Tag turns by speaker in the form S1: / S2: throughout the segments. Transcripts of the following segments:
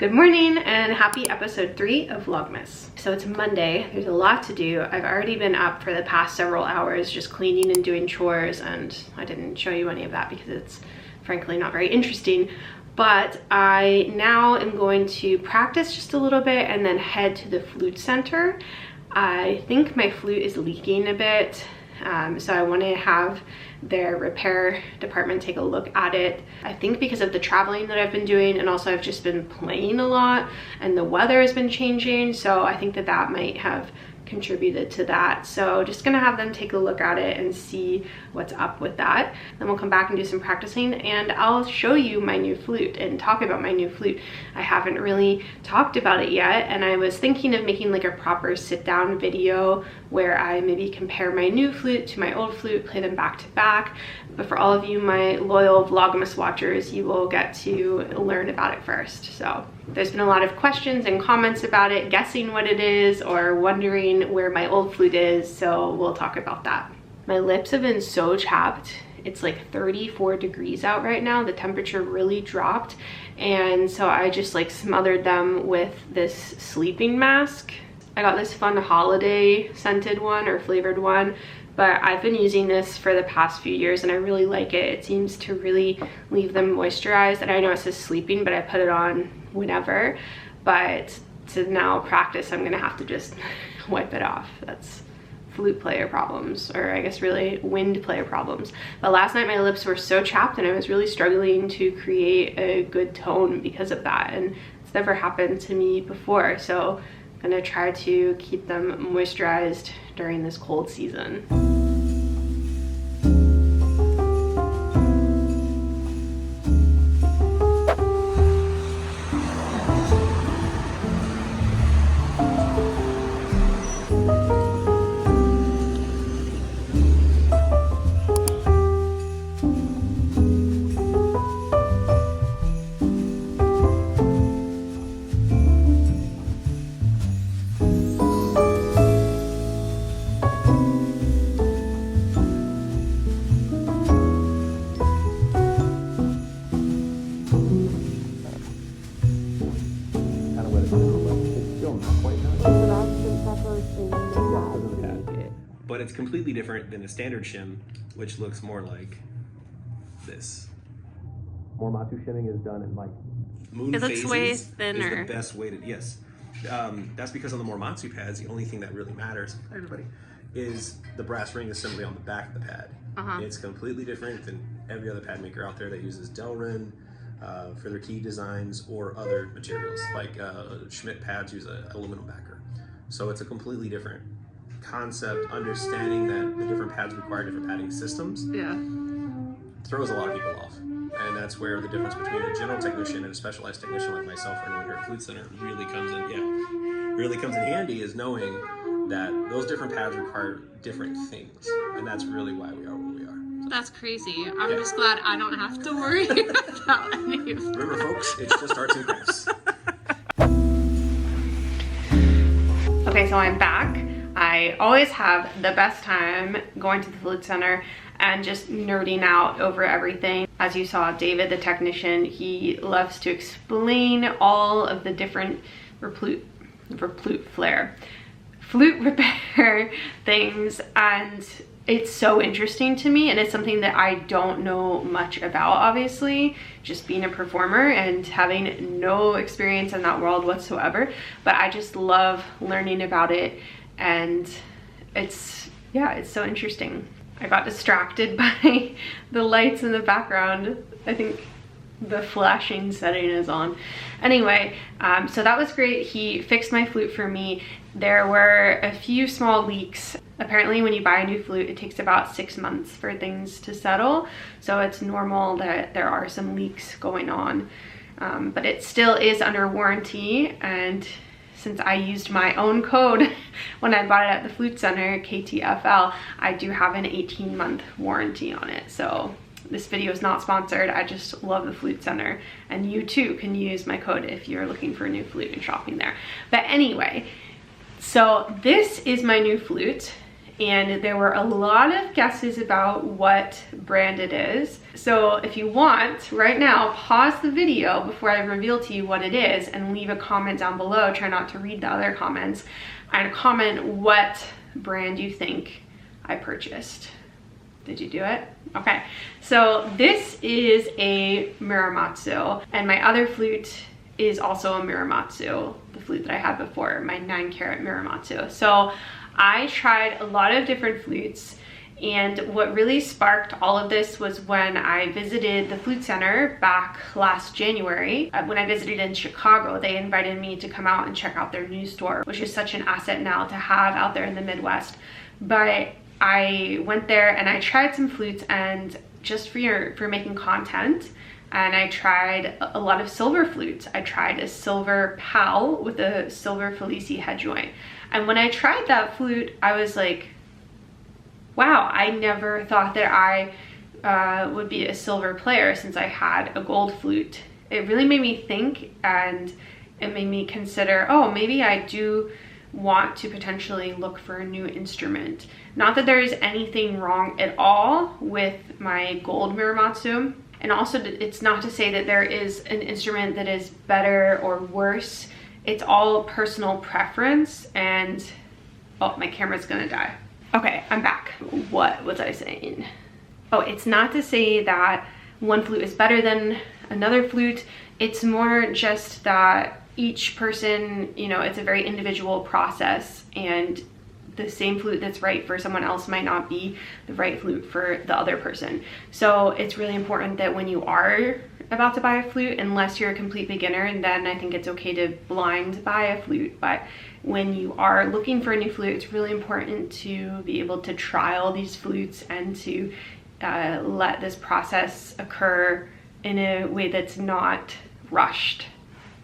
S1: Good morning and happy episode 3 of Vlogmas. So it's Monday, there's a lot to do. I've already been up for the past several hours just cleaning and doing chores, and I didn't show you any of that because it's frankly not very interesting. But I now am going to practice just a little bit and then head to the Flute Center. I think my flute is leaking a bit, so I want to have their repair department take a look at it. I think because of the traveling that I've been doing, and also I've just been playing a lot and the weather has been changing, so I think that that might have contributed to that. So just gonna have them take a look at it and see what's up with that. Then we'll come back and do some practicing, and I'll show you my new flute and talk about my new flute. I haven't really talked about it yet, and I was thinking of making like a proper sit-down video where I maybe compare my new flute to my old flute, play them back to back. But for all of you, my loyal Vlogmas watchers, you will get to learn about it first. So there's been a lot of questions and comments about it, guessing what it is or wondering where my old flute is, so we'll talk about that. My lips have been so chapped. It's like 34 degrees out right now. The temperature really dropped, and so I just like smothered them with this sleeping mask. I got this fun holiday scented one or flavored one, but I've been using this for the past few years and I really like it. It seems to really leave them moisturized, and I know it says sleeping, but I put it on whenever. But to now practice, I'm gonna have to just wipe it off. That's flute player problems, or I guess really wind player problems. But last night my lips were so chapped and I was really struggling to create a good tone because of that, and it's never happened to me before. So I'm gonna try to keep them moisturized during this cold season.
S2: But it's completely different than a standard shim, which looks more like this. More Matu shimming is done in like moon phases. It looks way thinner. Is the best way to, yes. That's because on the Mormatsu pads, the only thing that really matters, hi everybody, is the brass ring assembly on the back of the pad. It's completely different than every other pad maker out there that uses Delrin for their key designs or other materials. Like Schmidt pads use an aluminum backer. So it's a completely different concept. Understanding that the different pads require different padding systems throws a lot of people off, and that's where the difference between a general technician and a specialized technician like myself or anyone here at Flute Center really comes in handy, is knowing that those different pads require different things, and that's really why we are where we are.
S1: That's crazy. I'm just glad I don't have to worry about any of that.
S2: Remember folks, it's just arts and crafts.
S1: Okay, so I'm back. I always have the best time going to the Flute Center and just nerding out over everything. As you saw, David, the technician, he loves to explain all of the different flute repair things, and it's so interesting to me, and it's something that I don't know much about, obviously, just being a performer and having no experience in that world whatsoever. But I just love learning about it, and it's so interesting. I got distracted by the lights in the background. I think the flashing setting is on. Anyway, so that was great. He fixed my flute for me. There were a few small leaks. Apparently when you buy a new flute, it takes about 6 months for things to settle. So it's normal that there are some leaks going on. But it still is under warranty, and since I used my own code when I bought it at the Flute Center, KTFL, I do have an 18-month warranty on it. So this video is not sponsored. I just love the Flute Center, and you too can use my code if you're looking for a new flute and shopping there. But anyway, so this is my new flute. and there were a lot of guesses about what brand it is. So if you want, right now, pause the video before I reveal to you what it is and leave a comment down below. Try not to read the other comments, and comment what brand you think I purchased. Did you do it? Okay, so this is a Muramatsu, and my other flute is also a Muramatsu, the flute that I had before, my 9-carat Muramatsu. So I tried a lot of different flutes, and what really sparked all of this was when I visited the Flute Center back last January. When I visited in Chicago, they invited me to come out and check out their new store, which is such an asset now to have out there in the Midwest. But I went there and I tried some flutes, and just for making content, and I tried a lot of silver flutes. I tried a silver PAL with a silver Felici head joint. And when I tried that flute, I was like, wow, I never thought that I would be a silver player since I had a gold flute. It really made me think, and it made me consider, oh, maybe I do want to potentially look for a new instrument. Not that there is anything wrong at all with my gold Muramatsu. And also, it's not to say that there is an instrument that is better or worse. It's all personal preference. And oh, my camera's gonna die. Okay, I'm back. What was I saying? Oh, it's not to say that one flute is better than another flute. It's more just that each person, you know, it's a very individual process, and the same flute that's right for someone else might not be the right flute for the other person. So it's really important that when you are about to buy a flute, unless you're a complete beginner, and then I think it's okay to blind buy a flute, but when you are looking for a new flute, it's really important to be able to trial these flutes and to let this process occur in a way that's not rushed.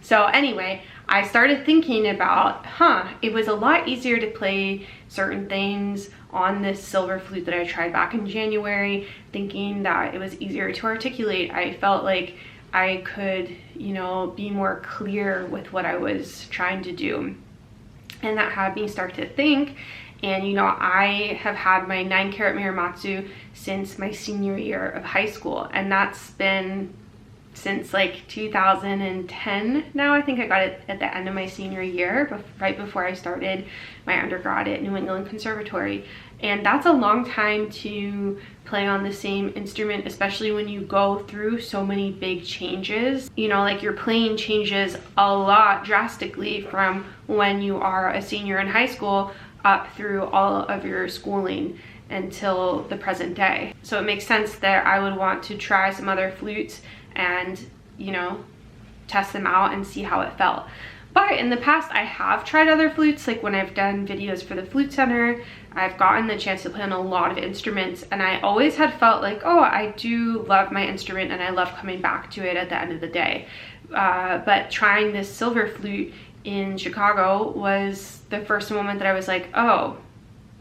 S1: So anyway, I started thinking about, it was a lot easier to play certain things on this silver flute that I tried back in January, thinking that it was easier to articulate. I felt like I could, you know, be more clear with what I was trying to do. And that had me start to think. And, you know, I have had my 9-carat Muramatsu since my senior year of high school. And that's been since like 2010 now. I think I got it at the end of my senior year, right before I started my undergrad at New England Conservatory. And that's a long time to play on the same instrument, especially when you go through so many big changes. You know, like your playing changes a lot drastically from when you are a senior in high school up through all of your schooling until the present day. So it makes sense that I would want to try some other flutes and, you know, test them out and see how it felt. But in the past, I have tried other flutes. Like when I've done videos for the Flute Center, I've gotten the chance to play on a lot of instruments, and I always had felt like, oh, I do love my instrument and I love coming back to it at the end of the day. But trying this silver flute in Chicago was the first moment that I was like, oh,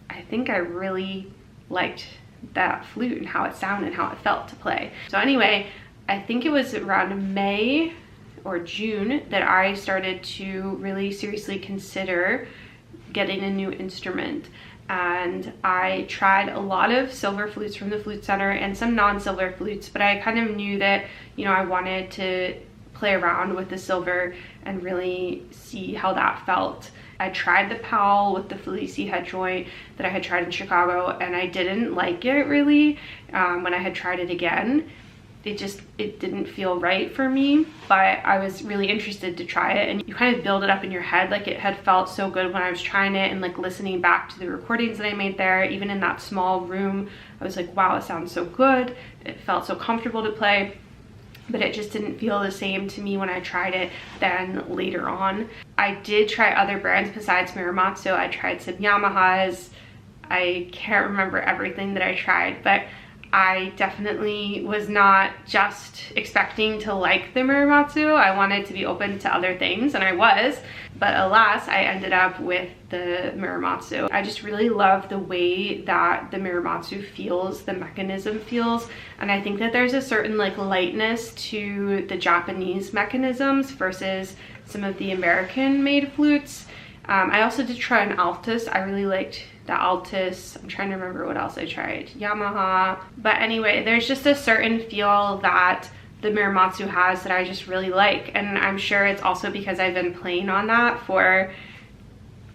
S1: I think I really liked that flute and how it sounded and how it felt to play. So anyway, I think it was around May or June that I started to really seriously consider getting a new instrument. And I tried a lot of silver flutes from the Flute Center and some non-silver flutes, but I kind of knew that, you know, I wanted to play around with the silver and really see how that felt. I tried the PAL with the Felici head joint that I had tried in Chicago, and I didn't like it really. When I had tried it again, it didn't feel right for me, but I was really interested to try it. And you kind of build it up in your head, like it had felt so good when I was trying it, and like listening back to the recordings that I made there, even in that small room, I was like, wow, it sounds so good. It felt so comfortable to play. But it just didn't feel the same to me when I tried it then later on. I did try other brands besides Muramatsu. I tried some Yamahas. I can't remember everything that I tried, but I definitely was not just expecting to like the Muramatsu. I wanted to be open to other things, and I was, but alas, I ended up with the Muramatsu. I just really love the way that the Muramatsu feels, the mechanism feels, and I think that there's a certain like lightness to the Japanese mechanisms versus some of the American made flutes. I also did try an altus. I really liked the altus. I'm trying to remember what else I tried. Yamaha. But anyway, there's just a certain feel that the Muramatsu has that I just really like. And I'm sure it's also because I've been playing on that for,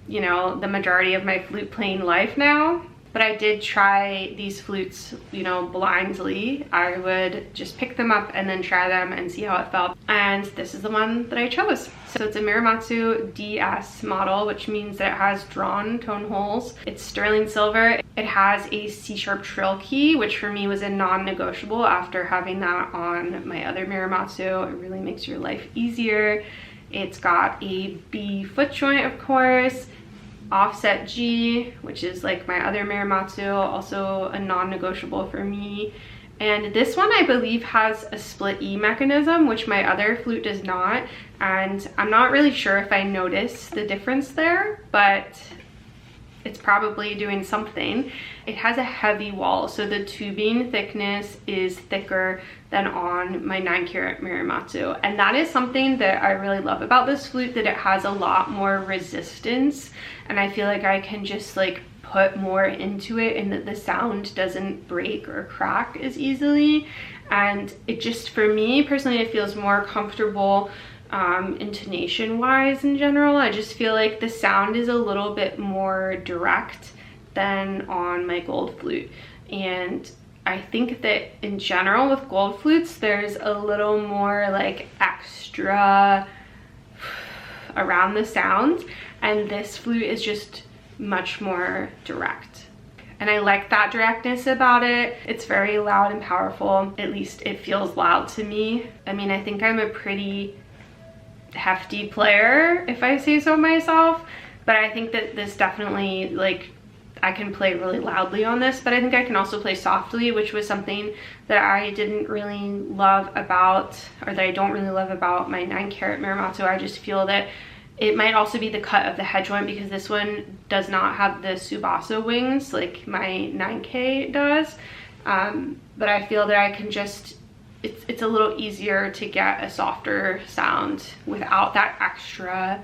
S1: you know, the majority of my flute playing life now. But I did try these flutes, you know, blindly. I would just pick them up and then try them and see how it felt. And this is the one that I chose. So it's a Muramatsu DS model, which means that it has drawn tone holes. It's sterling silver. It has a C-sharp trill key, which for me was a non-negotiable after having that on my other Muramatsu. It really makes your life easier. It's got a B foot joint, of course. Offset G, which is like my other Muramatsu, also a non-negotiable for me. And this one I believe has a split E mechanism, which my other flute does not. And I'm not really sure if I noticed the difference there, but it's probably doing something. It has a heavy wall, so the tubing thickness is thicker than on my 9-carat Muramatsu. And that is something that I really love about this flute, that it has a lot more resistance. And I feel like I can just like put more into it and that the sound doesn't break or crack as easily. And it just, for me personally, it feels more comfortable intonation wise in general. I just feel like the sound is a little bit more direct than on my gold flute. And I think that in general with gold flutes, there's a little more like extra around the sound, and this flute is just much more direct. And I like that directness about it. It's very loud and powerful. At least it feels loud to me. I mean, I think I'm a pretty hefty player, if I say so myself, but I think that this definitely, like, I can play really loudly on this, but I think I can also play softly, which was something that I didn't really love about, or that I don't really love about my 9-carat Muramatsu. I just feel that it might also be the cut of the head joint, because this one does not have the Tsubasa wings like my 9K does. But I feel that I can just, it's a little easier to get a softer sound without that extra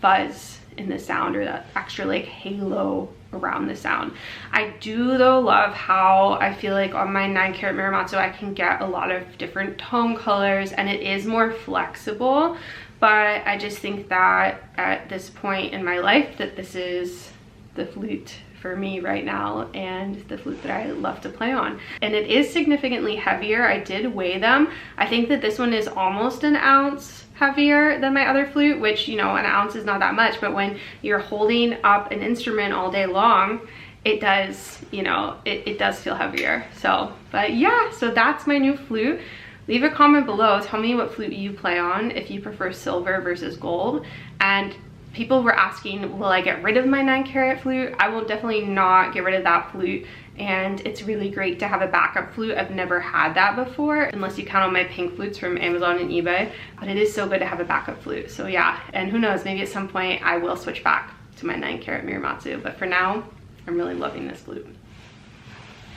S1: fuzz in the sound, or that extra like halo around the sound. I do though love how I feel like on my 9-carat Muramatsu I can get a lot of different tone colors, and it is more flexible. But I just think that at this point in my life that this is the flute for me right now, and the flute that I love to play on. And it is significantly heavier. I did weigh them. I think that this one is almost an ounce heavier than my other flute, which, you know, an ounce is not that much, but when you're holding up an instrument all day long, it does, you know, it does feel heavier. So, but yeah, so that's my new flute. Leave a comment below. Tell me what flute you play on, if you prefer silver versus gold. And people were asking, will I get rid of my 9-carat flute? I will definitely not get rid of that flute. And it's really great to have a backup flute. I've never had that before, unless you count on my pink flutes from Amazon and eBay. But it is so good to have a backup flute. So yeah, and who knows, maybe at some point I will switch back to my 9-carat Muramatsu. But for now, I'm really loving this flute.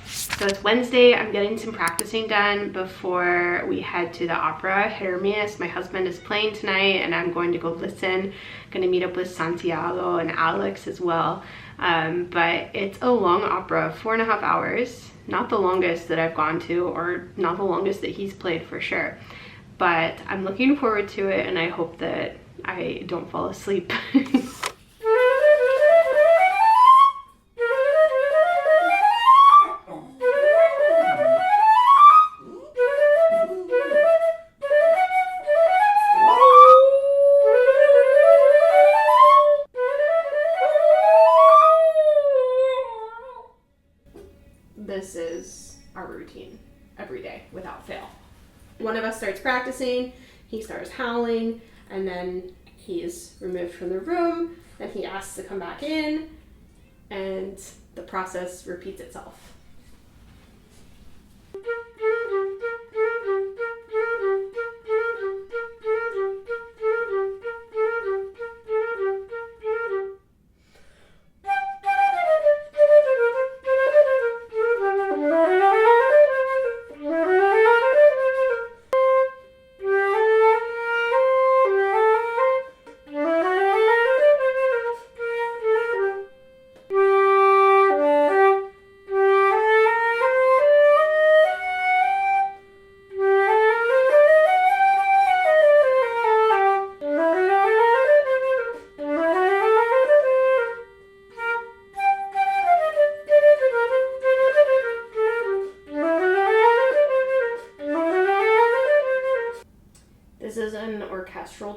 S1: So it's Wednesday. I'm getting some practicing done before we head to the opera. Hermes, my husband, is playing tonight, and I'm going to go listen. I'm going to meet up with Santiago and Alex as well. But it's a long opera, 4.5 hours. Not the longest that I've gone to, or not the longest that he's played for sure. But I'm looking forward to it, and I hope that I don't fall asleep. This is our routine every day without fail. One of us starts practicing, he starts howling, and then he is removed from the room, then he asks to come back in, and the process repeats itself.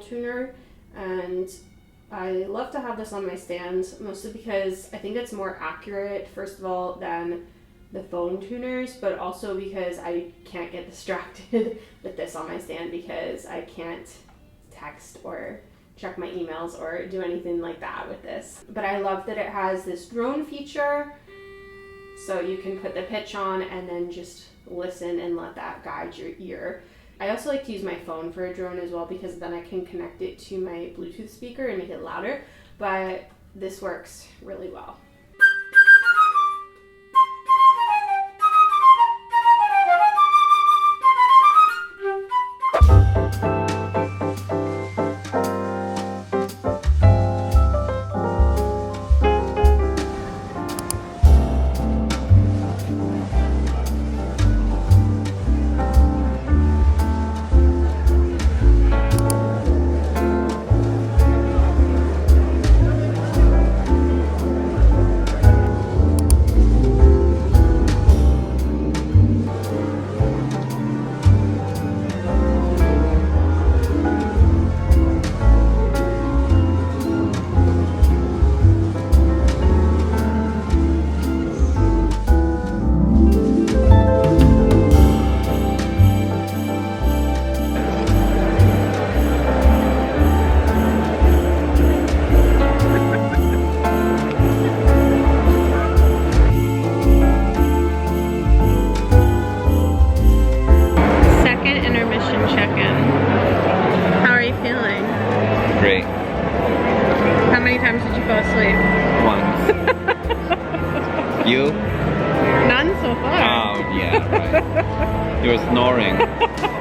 S1: tuner, and I love to have this on my stand, mostly because I think it's more accurate, first of all, than the phone tuners, but also because I can't get distracted with this on my stand because I can't text or check my emails or do anything like that with this. But I love that it has this drone feature, so you can put the pitch on and then just listen and let that guide your ear. I also like to use my phone for a drone as well because then I can connect it to my Bluetooth speaker and make it louder, but this works really well.
S3: You?
S1: None so far.
S3: Oh, yeah, right. You were snoring.